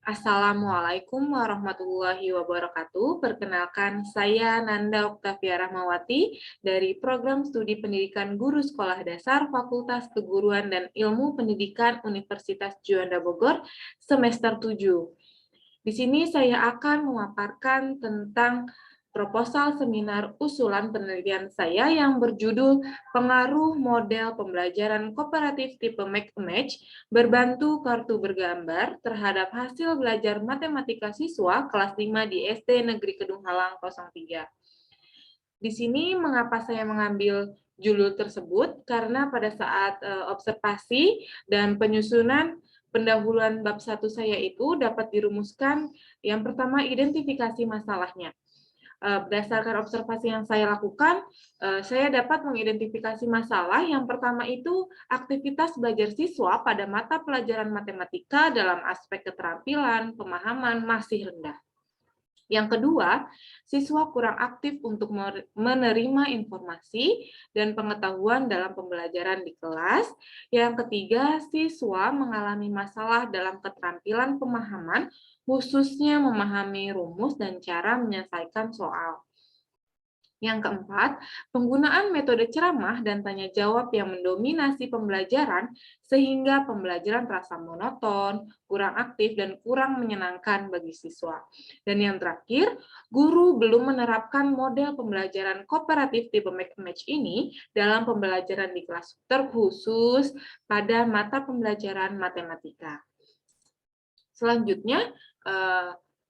Assalamualaikum warahmatullahi wabarakatuh. Perkenalkan, saya Nanda Oktavia Rahmawati dari Program Studi Pendidikan Guru Sekolah Dasar Fakultas Keguruan dan Ilmu Pendidikan Universitas Juanda Bogor, semester 7. Di sini saya akan memaparkan tentang proposal seminar usulan penelitian saya yang berjudul Pengaruh Model Pembelajaran Kooperatif Tipe Mix-and-Match Berbantu Kartu Bergambar terhadap hasil belajar matematika siswa kelas 5 di SD Negeri Kedung Halang 03. Di sini mengapa saya mengambil judul tersebut? Karena pada saat observasi dan penyusunan pendahuluan bab 1 saya itu dapat dirumuskan yang pertama identifikasi masalahnya. Berdasarkan observasi yang saya lakukan, saya dapat mengidentifikasi masalah. Yang pertama itu aktivitas belajar siswa pada mata pelajaran matematika dalam aspek keterampilan, pemahaman masih rendah. Yang kedua, siswa kurang aktif untuk menerima informasi dan pengetahuan dalam pembelajaran di kelas. Yang ketiga, siswa mengalami masalah dalam keterampilan pemahaman, khususnya memahami rumus dan cara menyelesaikan soal. Yang keempat, penggunaan metode ceramah dan tanya jawab yang mendominasi pembelajaran sehingga pembelajaran terasa monoton, kurang aktif, dan kurang menyenangkan bagi siswa. Dan yang terakhir, guru belum menerapkan model pembelajaran kooperatif tipe Mix-and-Match ini dalam pembelajaran di kelas terkhusus pada mata pembelajaran matematika. Selanjutnya,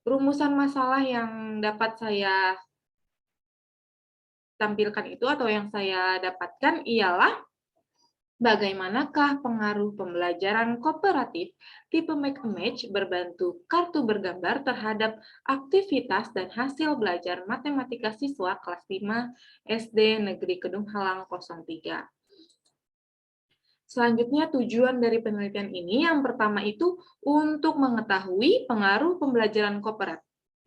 rumusan masalah yang dapat saya tampilkan itu atau yang saya dapatkan ialah bagaimanakah pengaruh pembelajaran kooperatif tipe Mix-and-Match berbantu kartu bergambar terhadap aktivitas dan hasil belajar matematika siswa kelas 5 SD Negeri Kedung Halang 03. Selanjutnya, tujuan dari penelitian ini yang pertama itu untuk mengetahui pengaruh pembelajaran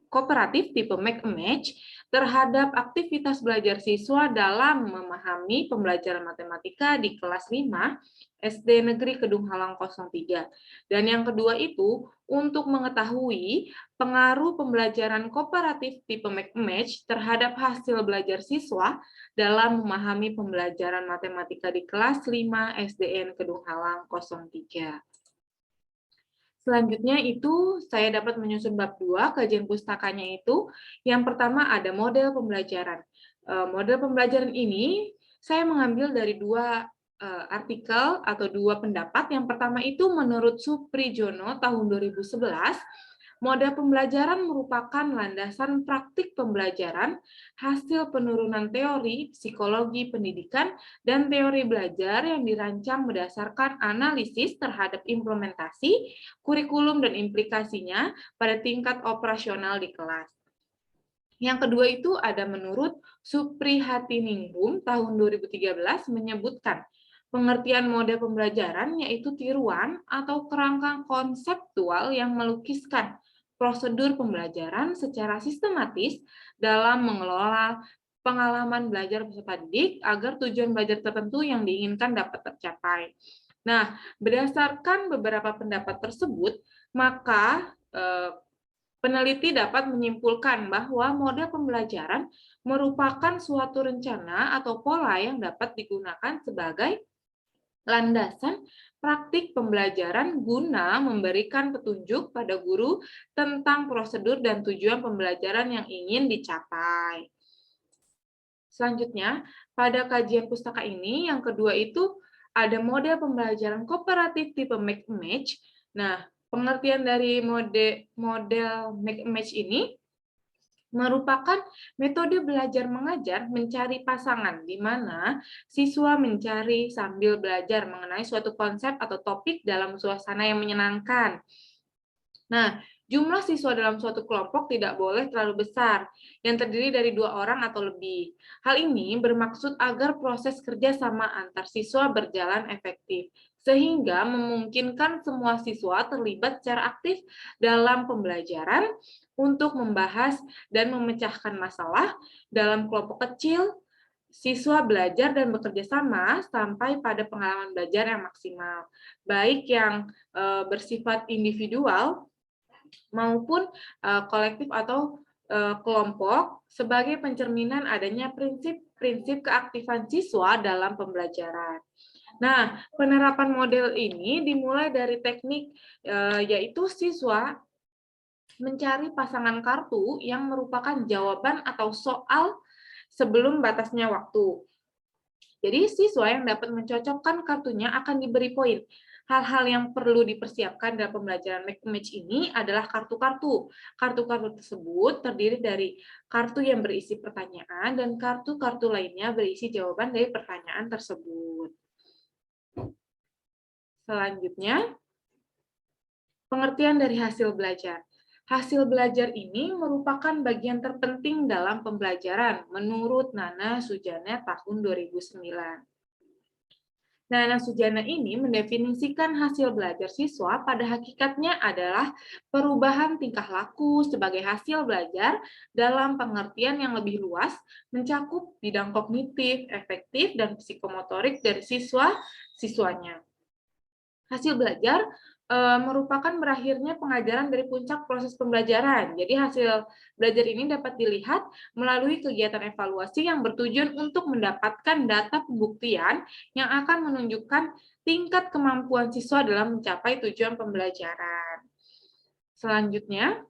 kooperatif tipe Mix-and-Match terhadap aktivitas belajar siswa dalam memahami pembelajaran matematika di kelas 5 SD Negeri Kedung Halang 03. Dan yang kedua itu untuk mengetahui pengaruh pembelajaran kooperatif tipe Mix-and-Match terhadap hasil belajar siswa dalam memahami pembelajaran matematika di kelas 5 SDN Kedung Halang 03. Selanjutnya itu saya dapat menyusun bab 2, kajian pustakanya itu. Yang pertama ada model pembelajaran. Model pembelajaran ini saya mengambil dari dua artikel atau dua pendapat. Yang pertama itu menurut Suprijono tahun 2011, model pembelajaran merupakan landasan praktik pembelajaran, hasil penurunan teori, psikologi pendidikan, dan teori belajar yang dirancang berdasarkan analisis terhadap implementasi, kurikulum, dan implikasinya pada tingkat operasional di kelas. Yang kedua itu ada menurut Suprihatiningrum tahun 2013 menyebutkan pengertian model pembelajaran yaitu tiruan atau kerangka konseptual yang melukiskan prosedur pembelajaran secara sistematis dalam mengelola pengalaman belajar peserta didik agar tujuan belajar tertentu yang diinginkan dapat tercapai. Nah, berdasarkan beberapa pendapat tersebut, maka peneliti dapat menyimpulkan bahwa model pembelajaran merupakan suatu rencana atau pola yang dapat digunakan sebagai landasan praktik pembelajaran guna memberikan petunjuk pada guru tentang prosedur dan tujuan pembelajaran yang ingin dicapai. Selanjutnya, pada kajian pustaka ini, yang kedua itu ada model pembelajaran kooperatif tipe Mix-and-Match. Nah, pengertian dari model Mix-and-Match ini merupakan metode belajar mengajar mencari pasangan, di mana siswa mencari sambil belajar mengenai suatu konsep atau topik dalam suasana yang menyenangkan. Nah, jumlah siswa dalam suatu kelompok tidak boleh terlalu besar, yang terdiri dari 2 orang atau lebih. Hal ini bermaksud agar proses kerjasama antar siswa berjalan efektif, sehingga memungkinkan semua siswa terlibat secara aktif dalam pembelajaran untuk membahas dan memecahkan masalah dalam kelompok kecil. Siswa belajar dan bekerja sama sampai pada pengalaman belajar yang maksimal, baik yang bersifat individual maupun kolektif atau kelompok sebagai pencerminan adanya prinsip-prinsip keaktifan siswa dalam pembelajaran. Nah, penerapan model ini dimulai dari teknik yaitu siswa mencari pasangan kartu yang merupakan jawaban atau soal sebelum batasnya waktu. Jadi siswa yang dapat mencocokkan kartunya akan diberi poin. Hal-hal yang perlu dipersiapkan dalam pembelajaran match ini adalah kartu-kartu. Kartu-kartu tersebut terdiri dari kartu yang berisi pertanyaan dan kartu-kartu lainnya berisi jawaban dari pertanyaan tersebut. Selanjutnya, pengertian dari hasil belajar. Hasil belajar ini merupakan bagian terpenting dalam pembelajaran menurut Nana Sujana tahun 2009. Nana Sujana ini mendefinisikan hasil belajar siswa pada hakikatnya adalah perubahan tingkah laku sebagai hasil belajar dalam pengertian yang lebih luas, mencakup bidang kognitif, efektif, dan psikomotorik dari siswa-siswanya. Hasil belajar merupakan berakhirnya pengajaran dari puncak proses pembelajaran. Jadi hasil belajar ini dapat dilihat melalui kegiatan evaluasi yang bertujuan untuk mendapatkan data pembuktian yang akan menunjukkan tingkat kemampuan siswa dalam mencapai tujuan pembelajaran. Selanjutnya,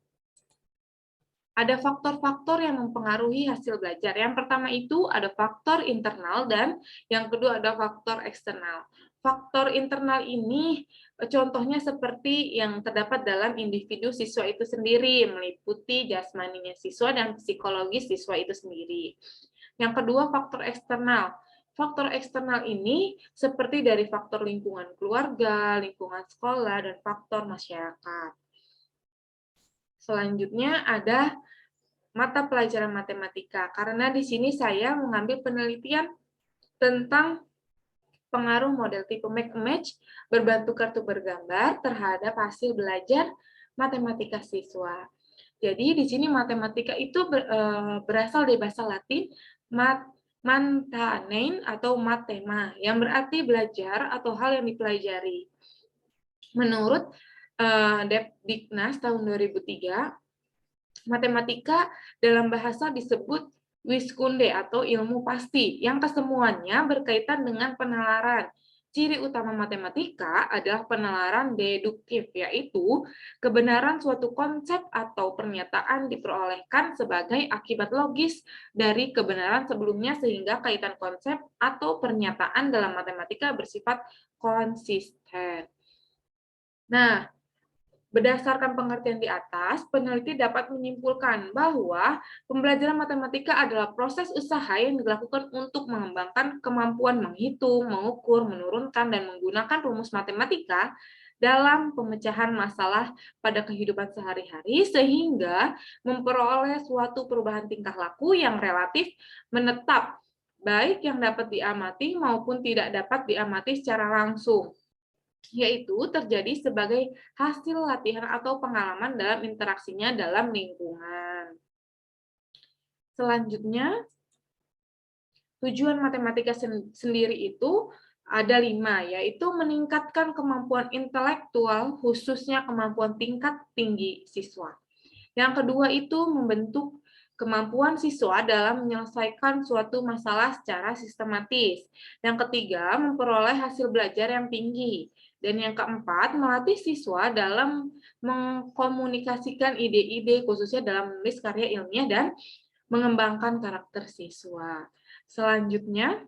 ada faktor-faktor yang mempengaruhi hasil belajar. Yang pertama itu ada faktor internal dan yang kedua ada faktor eksternal. Faktor internal ini contohnya seperti yang terdapat dalam individu siswa itu sendiri, meliputi jasmaninya siswa dan psikologis siswa itu sendiri. Yang kedua, faktor eksternal. Faktor eksternal ini seperti dari faktor lingkungan keluarga, lingkungan sekolah, dan faktor masyarakat. Selanjutnya ada mata pelajaran matematika, karena di sini saya mengambil penelitian tentang pengaruh model tipe match berbentuk kartu bergambar terhadap hasil belajar matematika siswa. Jadi di sini matematika itu berasal dari bahasa Latin mantanein atau matema, yang berarti belajar atau hal yang dipelajari. Menurut Depdiknas tahun 2003, matematika dalam bahasa disebut wiskunde atau ilmu pasti, yang kesemuanya berkaitan dengan penalaran. Ciri utama matematika adalah penalaran deduktif, yaitu kebenaran suatu konsep atau pernyataan diperolehkan sebagai akibat logis dari kebenaran sebelumnya, sehingga kaitan konsep atau pernyataan dalam matematika bersifat konsisten. Nah, berdasarkan pengertian di atas, peneliti dapat menyimpulkan bahwa pembelajaran matematika adalah proses usaha yang dilakukan untuk mengembangkan kemampuan menghitung, mengukur, menurunkan, dan menggunakan rumus matematika dalam pemecahan masalah pada kehidupan sehari-hari, sehingga memperoleh suatu perubahan tingkah laku yang relatif menetap, baik yang dapat diamati maupun tidak dapat diamati secara langsung, yaitu terjadi sebagai hasil latihan atau pengalaman dalam interaksinya dalam lingkungan. Selanjutnya, tujuan matematika sendiri itu ada 5, yaitu meningkatkan kemampuan intelektual, khususnya kemampuan tingkat tinggi siswa. Yang kedua itu membentuk kemampuan siswa dalam menyelesaikan suatu masalah secara sistematis. Yang ketiga, memperoleh hasil belajar yang tinggi. Dan yang keempat, melatih siswa dalam mengkomunikasikan ide-ide, khususnya dalam menulis karya ilmiah dan mengembangkan karakter siswa. Selanjutnya,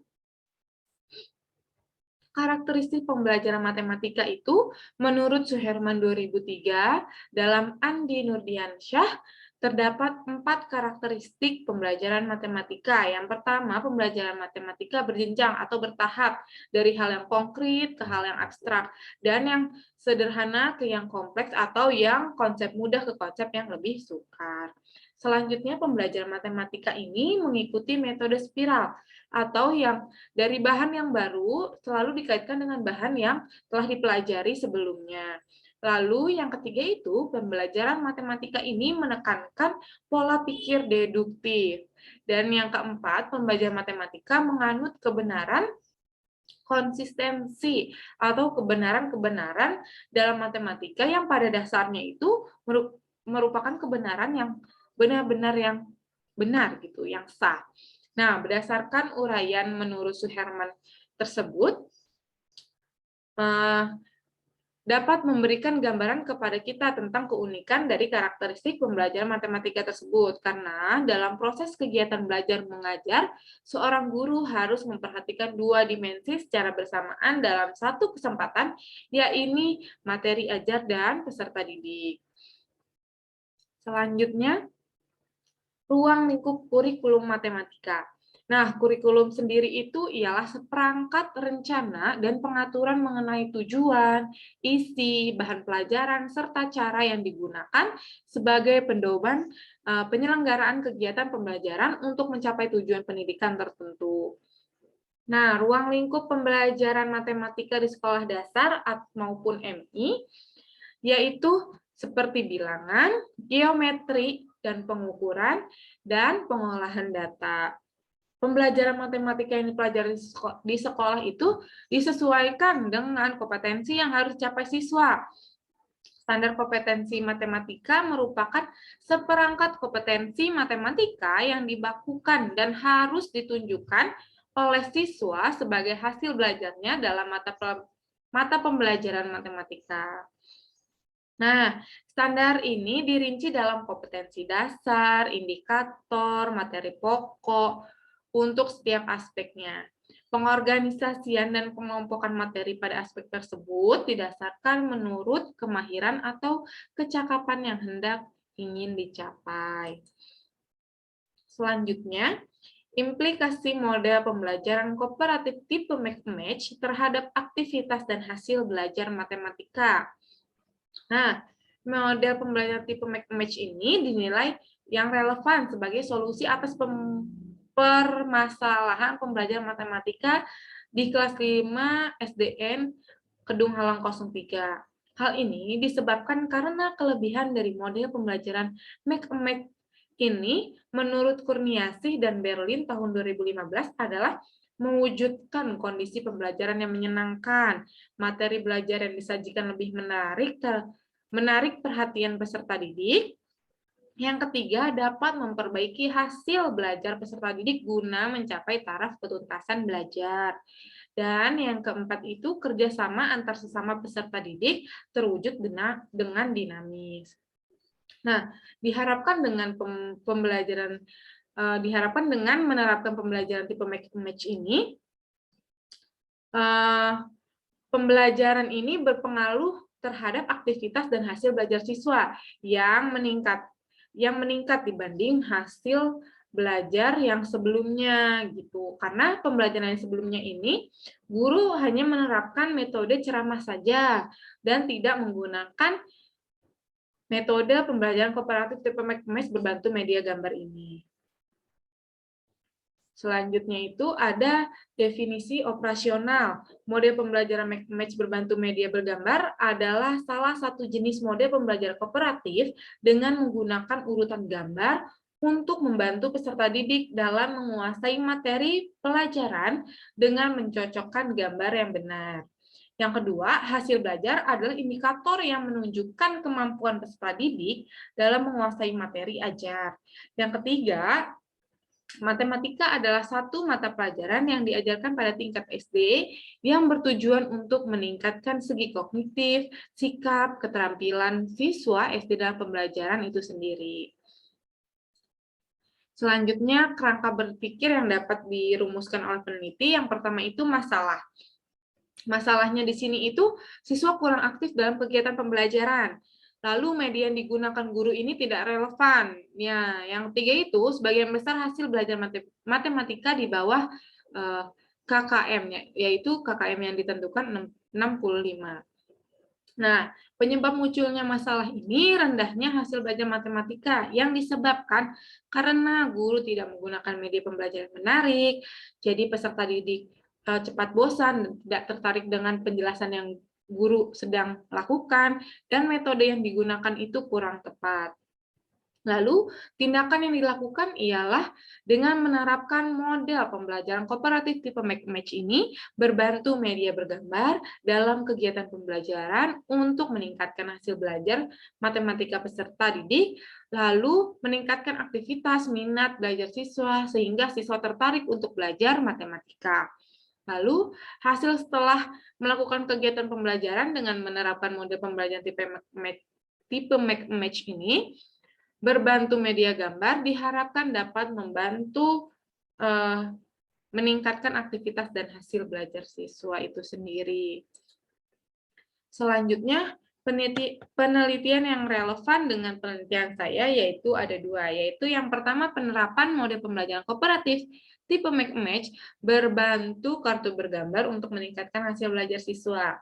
karakteristik pembelajaran matematika itu menurut Suherman 2003 dalam Andi Nurdiansyah terdapat 4 karakteristik pembelajaran matematika. Yang pertama, pembelajaran matematika berjenjang atau bertahap dari hal yang konkret ke hal yang abstrak, dan yang sederhana ke yang kompleks atau yang konsep mudah ke konsep yang lebih sukar. Selanjutnya, pembelajaran matematika ini mengikuti metode spiral atau yang dari bahan yang baru selalu dikaitkan dengan bahan yang telah dipelajari sebelumnya. Lalu yang ketiga itu, pembelajaran matematika ini menekankan pola pikir deduktif. Dan yang keempat, pembelajaran matematika menganut kebenaran konsistensi atau kebenaran-kebenaran dalam matematika yang pada dasarnya itu merupakan kebenaran yang benar-benar yang benar gitu, yang sah. Nah, berdasarkan uraian menurut Suherman tersebut, dapat memberikan gambaran kepada kita tentang keunikan dari karakteristik pembelajaran matematika tersebut. Karena dalam proses kegiatan belajar mengajar, seorang guru harus memperhatikan dua dimensi secara bersamaan dalam satu kesempatan, yaitu materi ajar dan peserta didik. Selanjutnya, ruang lingkup kurikulum matematika. Nah, kurikulum sendiri itu ialah seperangkat rencana dan pengaturan mengenai tujuan, isi, bahan pelajaran, serta cara yang digunakan sebagai pedoman penyelenggaraan kegiatan pembelajaran untuk mencapai tujuan pendidikan tertentu. Nah, ruang lingkup pembelajaran matematika di sekolah dasar maupun MI, yaitu seperti bilangan, geometri, dan pengukuran, dan pengolahan data. Pembelajaran matematika yang dipelajari di sekolah itu disesuaikan dengan kompetensi yang harus dicapai siswa. Standar kompetensi matematika merupakan seperangkat kompetensi matematika yang dibakukan dan harus ditunjukkan oleh siswa sebagai hasil belajarnya dalam mata pembelajaran matematika. Nah, standar ini dirinci dalam kompetensi dasar, indikator, materi pokok, untuk setiap aspeknya. Pengorganisasian dan pengelompokan materi pada aspek tersebut didasarkan menurut kemahiran atau kecakapan yang hendak ingin dicapai. Selanjutnya, implikasi model pembelajaran kooperatif tipe mix-and-match terhadap aktivitas dan hasil belajar matematika. Nah, model pembelajaran tipe mix-and-match ini dinilai yang relevan sebagai solusi atas permasalahan pembelajaran matematika di kelas 5 SDN Kedung Halang 03. Hal ini disebabkan karena kelebihan dari model pembelajaran mix-and-match ini menurut Kurniasih dan Berlin tahun 2015 adalah mewujudkan kondisi pembelajaran yang menyenangkan, materi belajar yang disajikan lebih menarik perhatian peserta didik. Yang ketiga, dapat memperbaiki hasil belajar peserta didik guna mencapai taraf ketuntasan belajar. Dan yang keempat itu, kerjasama antar sesama peserta didik terwujud dengan dinamis. Nah, diharapkan dengan menerapkan pembelajaran tipe match ini, pembelajaran ini berpengaruh terhadap aktivitas dan hasil belajar siswa yang meningkat dibanding hasil belajar yang sebelumnya gitu. Karena pembelajaran yang sebelumnya ini guru hanya menerapkan metode ceramah saja dan tidak menggunakan metode pembelajaran kooperatif tipe mix berbantu media gambar ini. Selanjutnya itu ada definisi operasional. Model pembelajaran mix berbantu media bergambar adalah salah satu jenis model pembelajaran kooperatif dengan menggunakan urutan gambar untuk membantu peserta didik dalam menguasai materi pelajaran dengan mencocokkan gambar yang benar. Yang kedua, hasil belajar adalah indikator yang menunjukkan kemampuan peserta didik dalam menguasai materi ajar. Yang ketiga, matematika adalah satu mata pelajaran yang diajarkan pada tingkat SD yang bertujuan untuk meningkatkan segi kognitif, sikap, keterampilan siswa SD dalam pembelajaran itu sendiri. Selanjutnya, kerangka berpikir yang dapat dirumuskan oleh peneliti. Yang pertama itu masalah. Masalahnya di sini itu siswa kurang aktif dalam kegiatan pembelajaran. Lalu media yang digunakan guru ini tidak relevan. Ya, yang ketiga itu sebagian besar hasil belajar matematika di bawah KKM, yaitu KKM yang ditentukan 65. Nah, penyebab munculnya masalah ini rendahnya hasil belajar matematika yang disebabkan karena guru tidak menggunakan media pembelajaran menarik, jadi peserta didik cepat bosan, tidak tertarik dengan penjelasan yang guru sedang lakukan, dan metode yang digunakan itu kurang tepat. Lalu, tindakan yang dilakukan ialah dengan menerapkan model pembelajaran kooperatif tipe match ini berbantu media bergambar dalam kegiatan pembelajaran untuk meningkatkan hasil belajar matematika peserta didik, lalu meningkatkan aktivitas minat belajar siswa sehingga siswa tertarik untuk belajar matematika. Lalu, hasil setelah melakukan kegiatan pembelajaran dengan menerapkan model pembelajaran tipe match ini, berbantu media gambar diharapkan dapat membantu meningkatkan aktivitas dan hasil belajar siswa itu sendiri. Selanjutnya, penelitian yang relevan dengan penelitian saya yaitu ada dua, yaitu yang pertama penerapan model pembelajaran kooperatif tipe match berbantu kartu bergambar untuk meningkatkan hasil belajar siswa.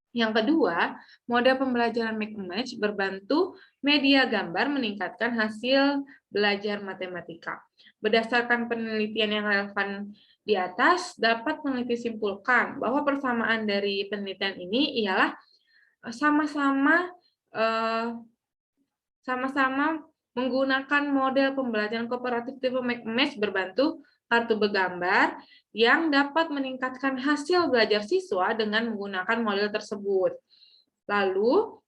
Yang kedua, model pembelajaran match berbantu media gambar meningkatkan hasil belajar matematika. Berdasarkan penelitian yang relevan di atas, dapat peneliti simpulkan bahwa persamaan dari penelitian ini ialah sama-sama menggunakan model pembelajaran kooperatif tipe match berbantu kartu bergambar yang dapat meningkatkan hasil belajar siswa dengan menggunakan model tersebut. Lalu,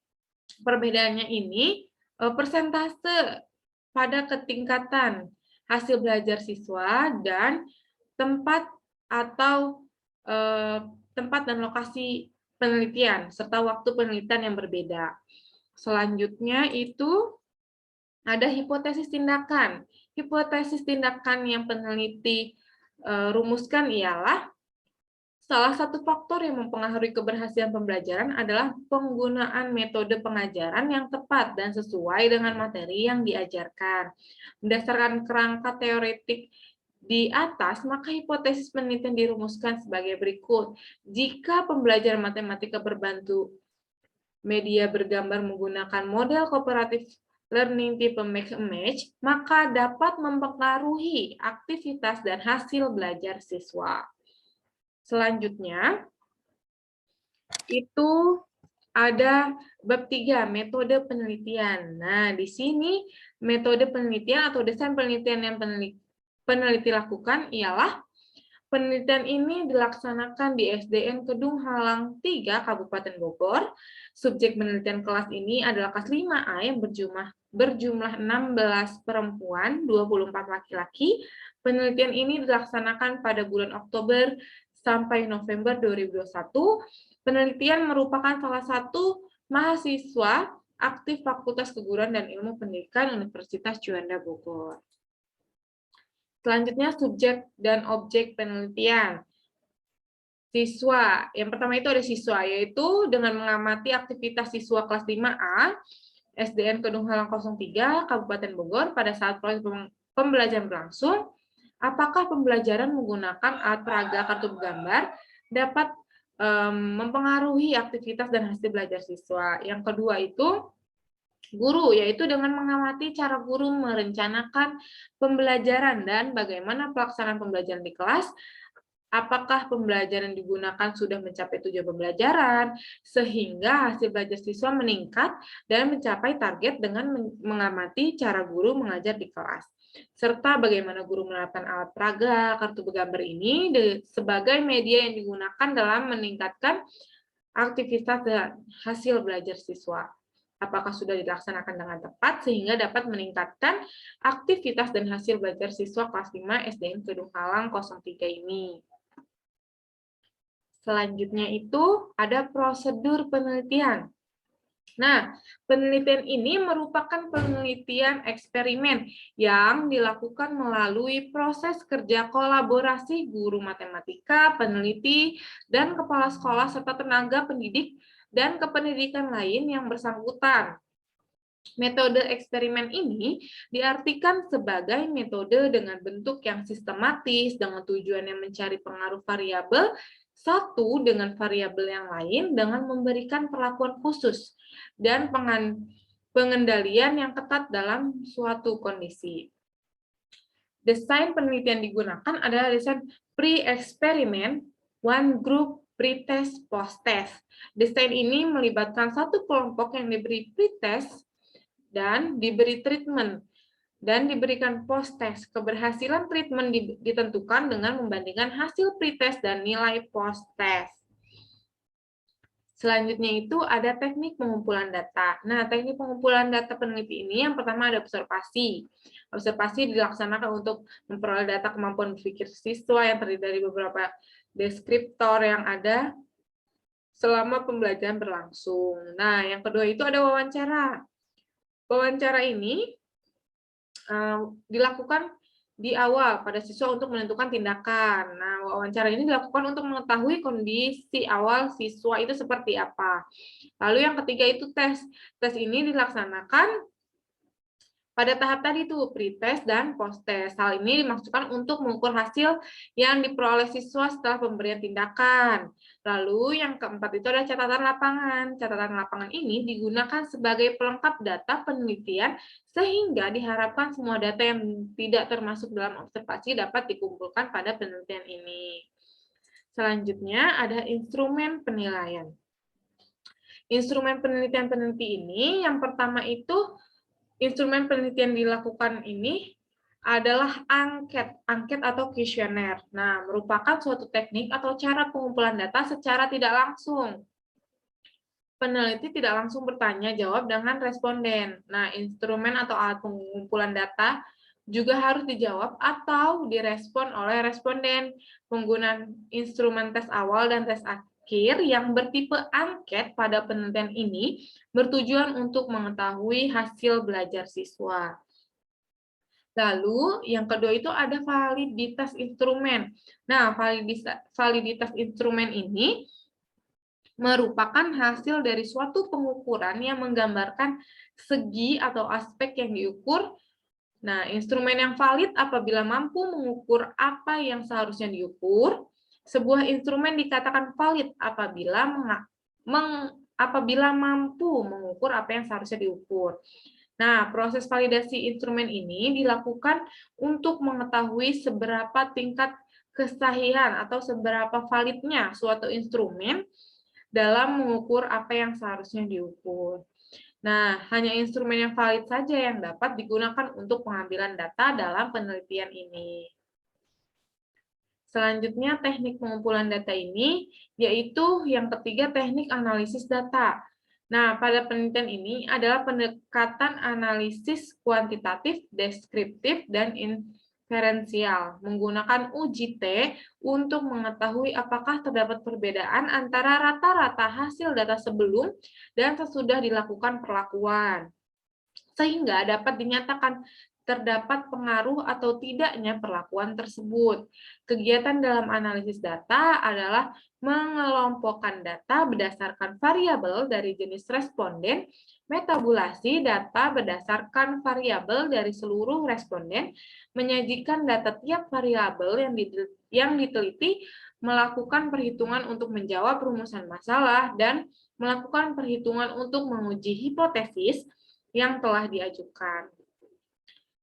perbedaannya ini persentase pada ketingkatan hasil belajar siswa dan tempat dan lokasi penelitian serta waktu penelitian yang berbeda. Selanjutnya itu ada hipotesis tindakan. Hipotesis tindakan yang peneliti rumuskan ialah salah satu faktor yang mempengaruhi keberhasilan pembelajaran adalah penggunaan metode pengajaran yang tepat dan sesuai dengan materi yang diajarkan. Berdasarkan kerangka teoretik di atas, maka hipotesis penelitian dirumuskan sebagai berikut. Jika pembelajaran matematika berbantu media bergambar menggunakan model kooperatif learning tipe match, maka dapat mempengaruhi aktivitas dan hasil belajar siswa. Selanjutnya, itu ada bab 3, metode penelitian. Nah, di sini metode penelitian atau desain penelitian yang peneliti lakukan ialah penelitian ini dilaksanakan di SDN Kedung Halang 3, Kabupaten Bogor. Subjek penelitian kelas ini adalah kelas 5A yang berjumlah 16 perempuan, 24 laki-laki. Penelitian ini dilaksanakan pada bulan Oktober sampai November 2021. Penelitian merupakan salah satu mahasiswa aktif Fakultas Keguruan dan Ilmu Pendidikan Universitas Juanda Bogor. Selanjutnya, subjek dan objek penelitian. Siswa, yang pertama itu ada siswa, yaitu dengan mengamati aktivitas siswa kelas 5A, SDN Kedung Halang 03, Kabupaten Bogor, pada saat proses pembelajaran berlangsung, apakah pembelajaran menggunakan alat peraga kartu bergambar dapat mempengaruhi aktivitas dan hasil belajar siswa. Yang kedua itu guru, yaitu dengan mengamati cara guru merencanakan pembelajaran dan bagaimana pelaksanaan pembelajaran di kelas, apakah pembelajaran digunakan sudah mencapai tujuan pembelajaran, sehingga hasil belajar siswa meningkat dan mencapai target dengan mengamati cara guru mengajar di kelas. Serta bagaimana guru menerapkan alat peraga kartu bergambar ini sebagai media yang digunakan dalam meningkatkan aktivitas dan hasil belajar siswa. Apakah sudah dilaksanakan dengan tepat sehingga dapat meningkatkan aktivitas dan hasil belajar siswa kelas 5 SDN Kedung Halang 03 ini. Selanjutnya itu ada prosedur penelitian. Nah, penelitian ini merupakan penelitian eksperimen yang dilakukan melalui proses kerja kolaborasi guru matematika, peneliti, dan kepala sekolah serta tenaga pendidik dan kependidikan lain yang bersangkutan. Metode eksperimen ini diartikan sebagai metode dengan bentuk yang sistematis dengan tujuan yang mencari pengaruh variabel satu dengan variabel yang lain dengan memberikan perlakuan khusus dan pengendalian yang ketat dalam suatu kondisi. Desain penelitian digunakan adalah desain pre-eksperimen, one group, pre-test, post-test. Desain ini melibatkan satu kelompok yang diberi pre-test dan diberi treatment dan diberikan post-test. Keberhasilan treatment ditentukan dengan membandingkan hasil pre-test dan nilai post-test. Selanjutnya itu ada teknik pengumpulan data. Nah, teknik pengumpulan data peneliti ini yang pertama ada observasi. Observasi dilaksanakan untuk memperoleh data kemampuan berpikir siswa yang terdiri dari beberapa deskriptor yang ada selama pembelajaran berlangsung. Nah, yang kedua itu ada wawancara. Wawancara ini dilakukan di awal pada siswa untuk menentukan tindakan. Nah, wawancara ini dilakukan untuk mengetahui kondisi awal siswa itu seperti apa. Lalu yang ketiga itu tes. Tes ini dilaksanakan pada tahap tadi tuh pre-test dan post-test. Hal ini dimaksudkan untuk mengukur hasil yang diperoleh siswa setelah pemberian tindakan. Lalu yang keempat itu ada catatan lapangan. Catatan lapangan ini digunakan sebagai pelengkap data penelitian sehingga diharapkan semua data yang tidak termasuk dalam observasi dapat dikumpulkan pada penelitian ini. Selanjutnya ada instrumen penilaian. Instrumen penelitian peneliti ini yang pertama itu instrumen penelitian dilakukan ini adalah angket atau kuesioner. Nah, merupakan suatu teknik atau cara pengumpulan data secara tidak langsung. Peneliti tidak langsung bertanya jawab dengan responden. Nah, instrumen atau alat pengumpulan data juga harus dijawab atau direspon oleh responden. Penggunaan instrumen tes awal dan tes akhir yang bertipe angket pada penelitian ini bertujuan untuk mengetahui hasil belajar siswa. Lalu yang kedua itu ada validitas instrumen. Nah, validitas instrumen ini merupakan hasil dari suatu pengukuran yang menggambarkan segi atau aspek yang diukur. Nah, instrumen yang valid apabila mampu mengukur apa yang seharusnya diukur. Sebuah instrumen dikatakan valid apabila mampu mengukur apa yang seharusnya diukur. Nah, proses validasi instrumen ini dilakukan untuk mengetahui seberapa tingkat kesahihan atau seberapa validnya suatu instrumen dalam mengukur apa yang seharusnya diukur. Nah, hanya instrumen yang valid saja yang dapat digunakan untuk pengambilan data dalam penelitian ini. Selanjutnya, teknik pengumpulan data ini, yaitu yang ketiga teknik analisis data. Nah, pada penelitian ini adalah pendekatan analisis kuantitatif, deskriptif, dan inferensial, menggunakan uji T untuk mengetahui apakah terdapat perbedaan antara rata-rata hasil data sebelum dan sesudah dilakukan perlakuan, sehingga dapat dinyatakan terdapat pengaruh atau tidaknya perlakuan tersebut. Kegiatan dalam analisis data adalah mengelompokkan data berdasarkan variabel dari jenis responden, metabulasi data berdasarkan variabel dari seluruh responden, menyajikan data tiap variabel yang diteliti, melakukan perhitungan untuk menjawab rumusan masalah, dan melakukan perhitungan untuk menguji hipotesis yang telah diajukan.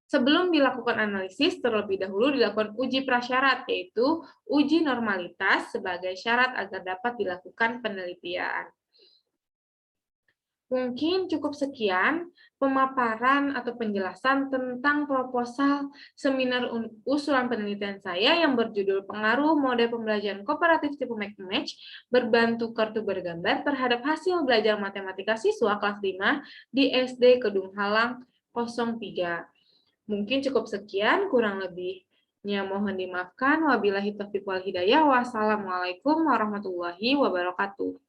Sebelum dilakukan analisis, terlebih dahulu dilakukan uji prasyarat, yaitu uji normalitas sebagai syarat agar dapat dilakukan penelitian. Mungkin cukup sekian pemaparan atau penjelasan tentang proposal seminar usulan penelitian saya yang berjudul Pengaruh Mode Pembelajaran Kooperatif Tipe Make-Match Berbantu Kartu Bergambar terhadap hasil belajar matematika siswa kelas 5 di SD Kedung Halang 03. Mungkin cukup sekian, kurang lebihnya mohon dimaafkan. Wabillahi taufiq wal hidayah. Wassalamualaikum warahmatullahi wabarakatuh.